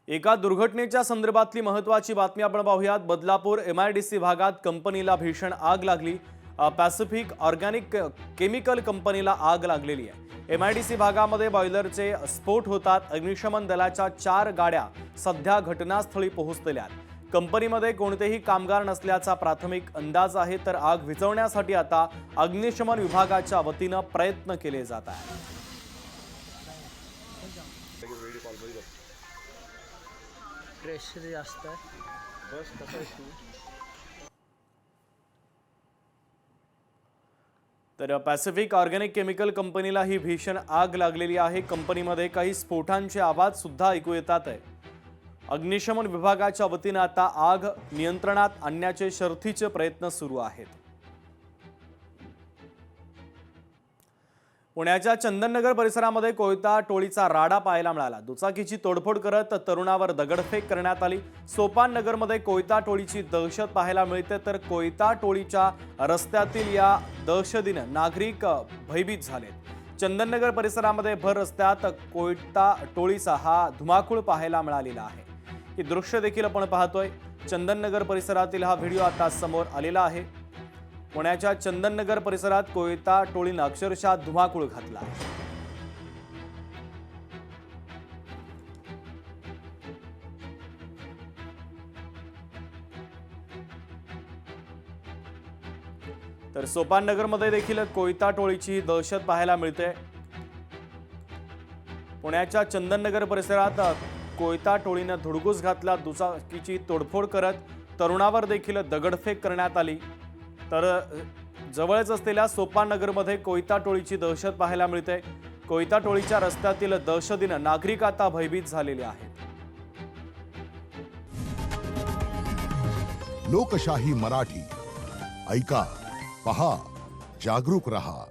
एका दुर्घटनेच्या संदर्भातली महत्त्वाची बातमी आपण पाहूयात। बदलापूर MIDC भागात कंपनीला भीषण आग लागली। पॅसिफिक ऑर्गॅनिक केमिकल कंपनीला आग लागलेली आहे। MIDC भागामध्ये बॉयलरचे स्फोट होतात। अग्निशमन दलाच्या 4 गाड्या सध्या घटनास्थळी पोहोचलेल्या आहेत। कंपनीमध्ये कोणतेही कामगार नसल्याचा प्राथमिक अंदाज आहे, तर आग विझवण्यासाठी आता अग्निशमन विभागाच्या वतीने प्रयत्न केले जात आहेत। प्रेशर जास्त आहे बस कसं तर पॅसिफिक ऑर्गॅनिक केमिकल कंपनीला ही भीषण आग लागलेली आहे। कंपनीमध्ये काही स्फोटांचे आवाज सुद्धा ऐकू येतात आहे। अग्निशमन विभागाच्या वतीने आता आग नियंत्रणात आणण्याचे शर्थीचे प्रयत्न सुरू आहेत। पुण्याच्या चंदननगर परिसरामध्ये कोयता टोळीचा राडा पाहायला मिळाला। दुचाकीची तोडफोड करत तरुणावर दगडफेक करण्यात आली। सोपान नगरमध्ये कोयता टोळीची दहशत पाहायला मिळते, तर कोयता टोळीच्या रस्त्यातील या दहशतीने नागरिक भयभीत झालेत। चंदननगर परिसरामध्ये भर रस्त्यात कोयता टोळीचा हा धुमाकूळ पाहायला मिळालेला आहे। ही दृश्य देखील आपण पाहतोय। चंदननगर परिसरातील हा व्हिडिओ आता समोर आलेला आहे। पुण्याच्या चंदननगर परिसरात कोयता टोळीने अक्षरशः धुमाकूळ घातला आहे। तर सोपान नगरमध्ये देखील कोयता टोळीची दहशत पाहायला मिळते। पुण्याच्या चंदननगर परिसरात कोयता टोळीने धुडगूस घातला। दुचाकीची तोडफोड करत तरुणावर देखील दगडफेक करण्यात आली। तर जवळच असलेल्या सोपान नगरमध्ये कोयता टोळीची दहशत पाहायला मिळते। कोयता टोळीच्या रस्त्यातील दहशतीने नागरिक आता भयभीत झालेले आहेत। लोकशाही मराठी ऐका, पहा, जागरूक रहा।